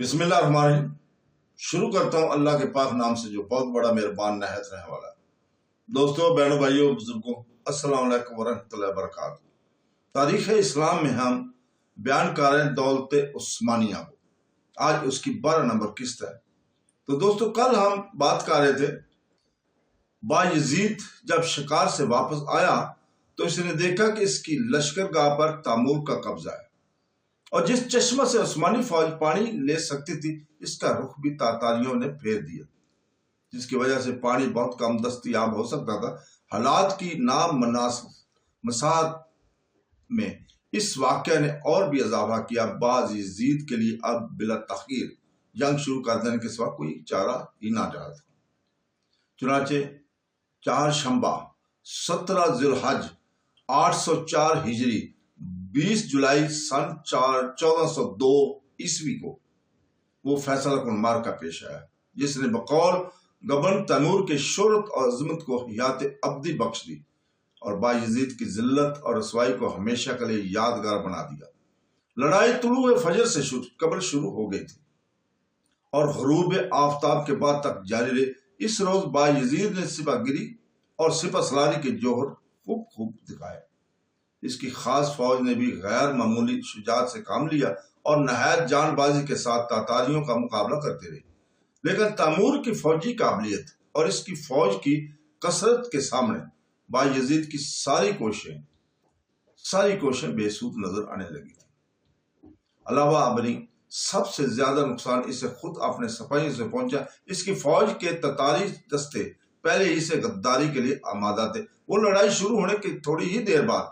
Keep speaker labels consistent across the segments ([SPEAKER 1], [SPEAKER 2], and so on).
[SPEAKER 1] بسم اللہ الرحمن الرحیم۔ شروع کرتا ہوں اللہ کے پاک نام سے جو بہت بڑا مہربان نہایت رحم والا ہے۔ دوستوں، بہنوں، بھائیوں، بزرگوں، السلام علیکم ورحمۃ اللہ وبرکاتہ۔ تاریخ اسلام میں ہم بیان کر رہے ہیں دولت عثمانیہ کو۔ آج اس کی 12 نمبر قسط ہے۔ تو دوستوں، کل ہم بات کر رہے تھے بایزید جب شکار سے واپس آیا تو اس نے دیکھا کہ اس کی لشکر گاہ پر تیمور کا قبضہ ہے، اور جس چشمہ سے عثمانی فوج پانی لے سکتی تھی اس کا رخ بھی تاتاریوں نے پھیر دیا، جس کی وجہ سے پانی بہت کم دستیاب ہو سکتا تھا۔ حالات کی مساعد میں اس واقعہ نے اور بھی اضافہ کیا۔ بایزید کے لیے اب بلا تاخیر جنگ شروع کر دینے کے سوا کوئی چارہ ہی نہ رہا تھا۔ چنانچہ 4 شنبہ 17 ذی الحج 804 ہجری 20 جولائی سن 1402 عیسوی کو وہ فیصلہ کن معرکہ پیش آیا، جس نے بقول گبن تیمور کے شہرت اور عظمت کو حیات ابدی بخش دی اور بایزید کی ذلت اور رسوائی کو ہمیشہ کے لیے یادگار بنا دیا۔ لڑائی طلوع فجر سے قبل شروع ہو گئی تھی اور غروب آفتاب کے بعد تک جاری رہی۔ اس روز بایزید نے سپہ گیری اور سپہ سالاری کے جوہر خوب دکھائے۔ اس کی خاص فوج نے بھی غیر معمولی شجاعت سے کام لیا اور نہایت جان بازی کے ساتھ تاتاریوں کا مقابلہ کرتے رہے، لیکن تیمور کی فوجی قابلیت اور اس کی فوج کی کثرت کے سامنے بایزید کی ساری کوششیں بے سود نظر آنے لگی تھی۔ علاوہ ابری سب سے زیادہ نقصان اسے خود اپنے سپاہیوں سے پہنچا۔ اس کی فوج کے تتاری دستے پہلے ہی سے غداری کے لیے آمادہ تھے۔ وہ لڑائی شروع ہونے کی تھوڑی ہی دیر بعد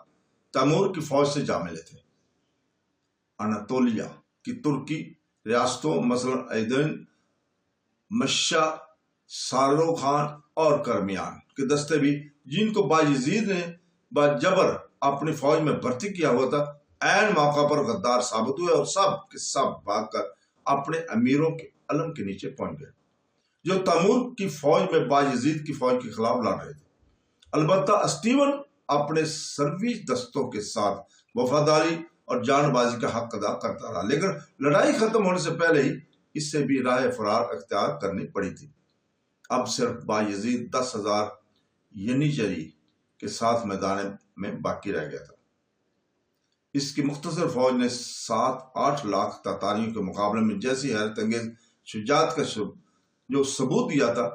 [SPEAKER 1] تیمور کی فوج سے جا ملے تھے۔ اناتولیا کی ترکی ریاستوں مثلا ایدن، مشہ، ساروخان اور کرمیان کے دستے بھی، جن کو بایزید نے باجبر اپنی فوج میں بھرتی کیا ہوا تھا، عین موقع پر غدار ثابت ہوئے اور سب کے سب بھاگ کر اپنے امیروں کے علم کے نیچے پہنچ گئے، جو تیمور کی فوج میں بایزید کی فوج کے خلاف لڑ رہے تھے۔ البتہ اسٹیون اپنے سروی دستوں کے ساتھ وفاداری اور جان بازی کا حق ادا کرتا رہا، لیکن لڑائی ختم ہونے سے پہلے ہی اس سے بھی راہ فرار اختیار کرنی پڑی تھی۔ اب صرف بایزید 10,000 ینیچری کے ساتھ میدان میں باقی رہ گیا تھا۔ اس کی مختصر فوج نے 7-8 لاکھ تاتاریوں کے مقابلے میں جیسی حیرت انگیز شجاعت کا جو ثبوت دیا تھا،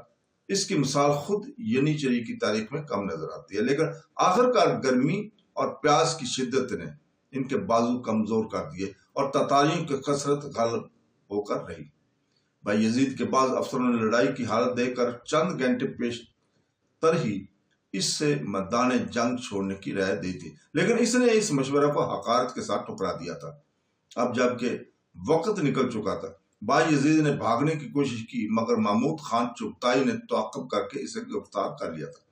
[SPEAKER 1] اس کی مثال خود ینیچری کی تاریخ میں کم نظر آتی ہے، لیکن آخرکار گرمی اور پیاس کی شدت نے ان کے بازو کمزور کر دیے اور تاتاریوں کی کثرت غالب ہو کر رہی۔ بایزید کے بعض افسروں نے لڑائی کی حالت دیکھ کر چند گھنٹے پیش تر ہی اس سے میدان جنگ چھوڑنے کی رائے دی تھی، لیکن اس نے اس مشورہ کو حقارت کے ساتھ ٹھکرا دیا تھا۔ اب جبکہ وقت نکل چکا تھا، بایزید نے بھاگنے کی کوشش کی، مگر محمود خان چغتائی نے تعاقب کر کے اسے گرفتار کر لیا تھا۔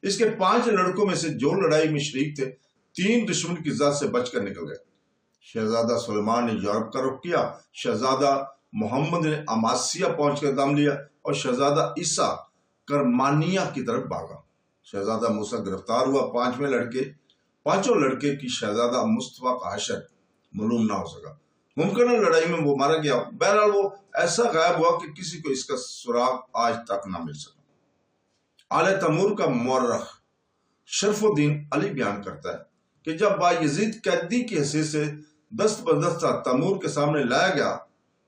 [SPEAKER 1] اس کے 5 لڑکوں میں سے جو لڑائی میں شریک تھے، 3 دشمن کی زد سے بچ کر نکل گئے۔ شہزادہ سلیمان نے یورپ کا رخ کیا، شہزادہ محمد نے اماسیہ پہنچ کر دم لیا اور شہزادہ عیسیٰ کرمانیہ کی طرف بھاگا۔ شہزادہ موسیٰ گرفتار ہوا۔ 5 لڑکے کی شہزادہ مصطفیٰ کا حشر معلوم نہ ہو سکا۔ ممکنہ لڑائی میں وہ مارا گیا۔ بہرحال وہ ایسا غائب ہوا کہ کسی کو اس کا سراغ آج تک نہ مل سکا۔ آل تیمور کا مورخ شرف الدین علی بیان کرتا ہے کہ جب بایزید قیدی کی حیثیت سے دست بدستہ تیمور کے سامنے لایا گیا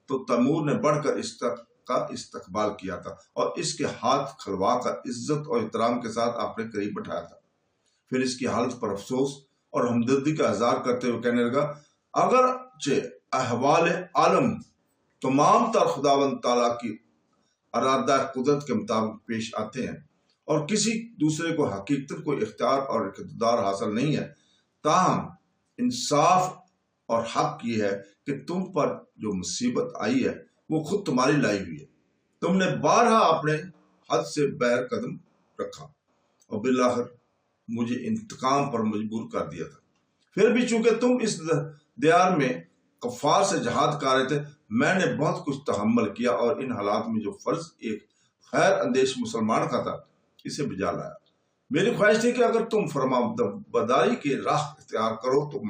[SPEAKER 1] تو تیمور نے بڑھ کر اس کا استقبال کیا تھا اور اس کے ہاتھ کھلوا کر عزت اور احترام کے ساتھ اپنے قریب بٹھایا تھا۔ پھر اس کی حالت پر افسوس اور ہمدردی کا اظہار کرتے ہوئے کہنے لگا، اگرچہ احوال عالم تمام تر خداوند تعالیٰ کی ارادہ قدرت کے مطابق پیش آتے ہیں اور کسی دوسرے کو حقیقت کو اختیار اور اقتدار حاصل نہیں ہے، تاہم انصاف اور حق یہ ہے کہ تم پر جو مصیبت آئی ہے وہ خود تمہاری لائی ہوئی ہے۔ تم نے بارہا اپنے حد سے بغیر قدم رکھا اور بالآخر مجھے انتقام پر مجبور کر دیا تھا۔ پھر بھی چونکہ تم اس دیار میں کفار سے جہاد کر رہے تھے، میں نے بہت کچھ تحمل کیا اور ان حالات میں جو فرض ایک خیر اندیش مسلمان کا تھا اسے بجا لایا۔ میری خواہش تھی کہ اگر تم فرمانبرداری کی راہ اختیار کرو تو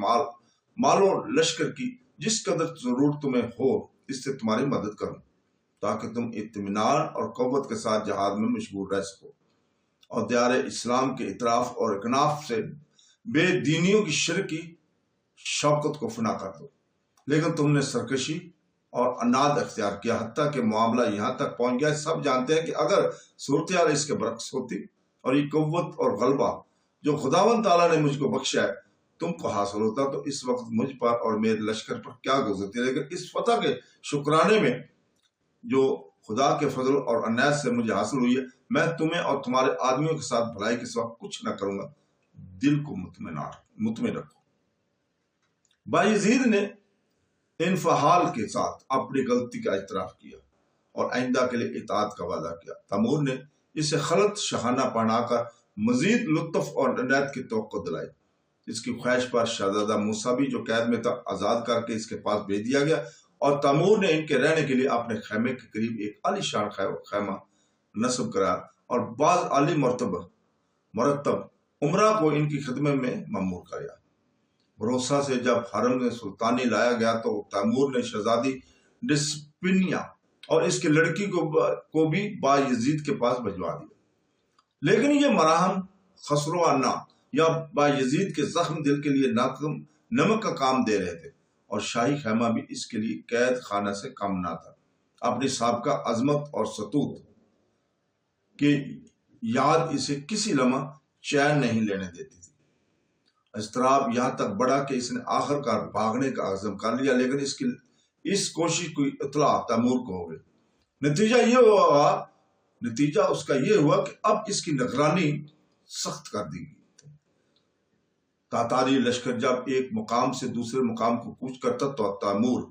[SPEAKER 1] مال و لشکر کی جس قدر ضرورت تمہیں ہو اس سے تمہاری مدد کروں تاکہ تم اطمینان اور قوت کے ساتھ جہاد میں مشغول رہ سکو اور دیار اسلام کے اطراف اور اکناف سے بے دینیوں کی شرکی شوکت کو فنا کر دو۔ لیکن تم نے سرکشی اور اناد اختیار کیا، حتیٰ کہ معاملہ یہاں تک پہنچ گیا۔ سب جانتے ہیں کہ اگر صورتحال اس کے برعکس ہوتی اور یہ قوت اور غلبہ جو خداوند تعالیٰ نے مجھ کو بخشا ہے تم کو حاصل ہوتا تو اس وقت مجھ پر اور میرے لشکر پر کیا گزرتی۔ لیکن اس فتح کے شکرانے میں جو خدا کے فضل اور عنایت سے مجھے حاصل ہوئی ہے، میں تمہیں اور تمہارے آدمیوں کے ساتھ بھلائی کے سوا کچھ نہ کروں گا۔ دل کو مطمئن رکھو۔ بایزید نے انفعال کے ساتھ اپنی غلطی کا اعتراف کیا اور آئندہ کے لیے اطاعت کا وعدہ کیا۔ تیمور نے اسے خلط شاہانہ پہنا کر مزید لطف اور عنایت کی توقع دلائی۔ اس کی خواہش پر شہزادہ موسیٰ بھی جو قید میں تھا آزاد کر کے اس کے پاس بھیج دیا گیا اور تیمور نے ان کے رہنے کے لیے اپنے خیمے کے قریب ایک عالی شان خیمہ نصب کرا اور بعض عالی مرتب عمرہ کو ان کی خدمت میں مأمور کیا۔ بروسا سے جب حرم میں سلطانی لایا گیا تو تیمور نے شہزادی ڈسپنیا اور اس کی لڑکی کو بھی بایزید کے پاس بھجوا دیا، لیکن یہ مراہم خسروانہ یا بایزید کے زخم دل کے لیے نمک کا کام دے رہے تھے اور شاہی خیمہ بھی اس کے لیے قید خانہ سے کم نہ تھا۔ اپنی سابقہ عظمت اور سطوت کی یاد اسے کسی لمحہ چین نہیں لینے دیتی تھی۔ اضطراب یہاں تک بڑھا کہ اس نے آخر کار بھاگنے کا عزم کر لیا، لیکن اس کوشش کی اطلاع تیمور کو ہو گئی۔ نتیجہ اس کا یہ ہوا کہ اب اس کی نگرانی سخت کر دی گئی۔ تاتاری لشکر جب ایک مقام سے دوسرے مقام کو کوچ کرتا تو تیمور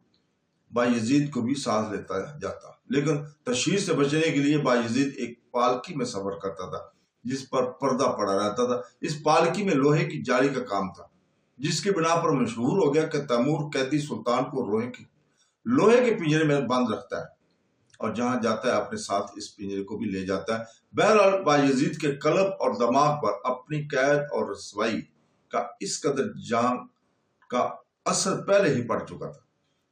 [SPEAKER 1] بایزید کو بھی ساتھ لیتا جاتا، لیکن تشہیر سے بچنے کے لیے بایزید ایک پالکی میں سفر کرتا تھا جس پر پردہ پڑا رہتا تھا۔ اس پالکی میں لوہے کی جالی کا کام تھا، جس کی بنا پر مشہور ہو گیا کہ تیمور قیدی سلطان کو لوہے کے پنجرے میں بند رکھتا ہے اور جہاں جاتا ہے اپنے ساتھ اس پنجرے کو بھی لے جاتا ہے۔ بہرحال بایزید کے قلب اور دماغ پر اپنی قید اور رسوائی کا اس قدر جان کا اثر پہلے ہی پڑ چکا تھا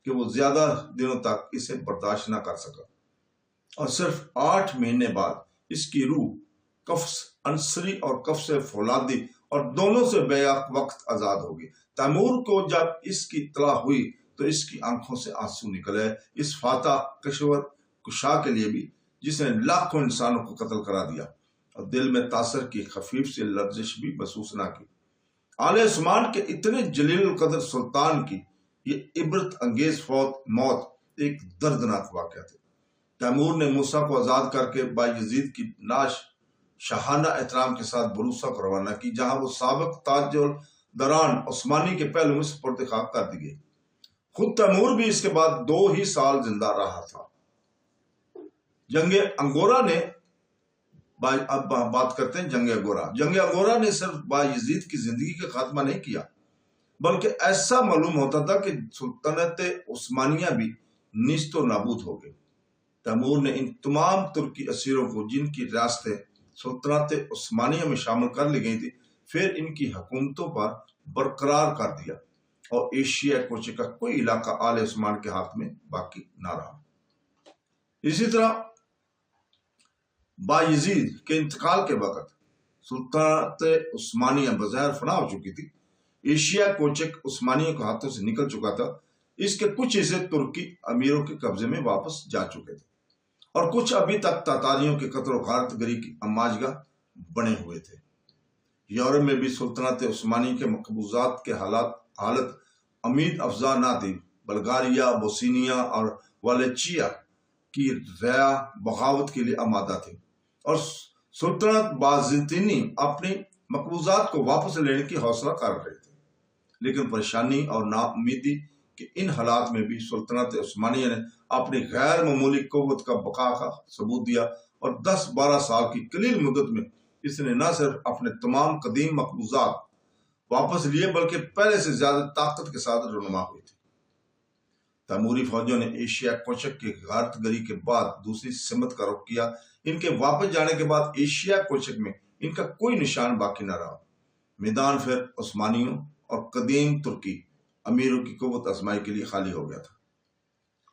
[SPEAKER 1] کہ وہ زیادہ دنوں تک اسے برداشت نہ کر سکا، اور صرف 8 مہینے بعد اس کی روح قفس انصری اور قفس فولادی اور دونوں سے بیک وقت آزاد ہوگی۔ تیمور کو جب اس کی اطلاع ہوئی تو اس کی آنکھوں سے آنسو نکلے۔ اس فاتح کشور کشا کے لیے بھی جس نے لاکھوں انسانوں کو قتل کرا دیا اور دل میں تاثر کی خفیف سی لرزش بھی محسوس نہ کی۔ آل عثمان کے اتنے جلیل القدر سلطان کی یہ عبرت انگیز موت ایک دردناک واقعہ تھی۔ تیمور نے موسیٰ کو آزاد کر کے بایزید کی نعش شاہانہ احترام کے ساتھ بروسا کو روانہ کی، جہاں وہ سابق تاج الدران عثمانی کے پہلو میں سپرد خاک کر دی گئی۔ خود تیمور بھی اس کے بعد 2 ہی سال زندہ رہا تھا۔ جنگ انگورا نے اب بات کرتے ہیں جنگ انگورا نے صرف بایزید کی زندگی کا خاتمہ نہیں کیا، بلکہ ایسا معلوم ہوتا تھا کہ سلطنت عثمانیہ بھی نیست و نابود ہو گئی۔ تیمور نے ان تمام ترکی اسیروں کو جن کی ریاستیں سلطنت عثمانیہ میں شامل کر لی گئی تھی پھر ان کی حکومتوں پر برقرار کر دیا اور ایشیا کوچے کا کوئی علاقہ آل عثمان کے ہاتھ میں باقی نہ رہا۔ اسی طرح بایزید کے انتقال کے وقت سلطنت عثمانیہ بظاہر فنا ہو چکی تھی۔ ایشیا کوچک عثمانیوں کے ہاتھوں سے نکل چکا تھا۔ اس کے کچھ حصے ترکی امیروں کے قبضے میں واپس جا چکے تھے اور کچھ ابھی تک تاتاریوں کے قتل و غارت گری کی اماجگاہ بنے ہوئے تھے۔ یورپ میں بھی سلطنت عثمانی کے مقبوضات کے حالت امید افزا نہ تھی۔ بلغاریہ، بوسنیا اور والیچیا کی رعایا بغاوت کے لیے آمادہ تھی اور سلطنت بازنطینی اپنی مقبوضات کو واپس لینے کی حوصلہ کر رہے تھے، لیکن پریشانی اور نا امیدی کے ان حالات میں بھی سلطنت عثمانیہ نے اپنی غیر معمولی قوت کا بقا کا ثبوت دیا اور 10-12 سال کی قلیل مدت میں اس نے نہ صرف اپنے تمام قدیم مقبوضات واپس لیے بلکہ پہلے سے زیادہ طاقت کے ساتھ رونما ہوئی تھی۔ تیموری فوجوں نے ایشیا کوچک کی غارت گری کے بعد دوسری سمت کا رخ کیا۔ ان کے واپس جانے کے بعد ایشیا کوچک میں ان کا کوئی نشان باقی نہ رہا۔ میدان پھر عثمانیوں اور قدیم ترکی امیروں کی قوت آزمائی کے لیے خالی ہو گیا تھا۔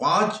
[SPEAKER 1] 5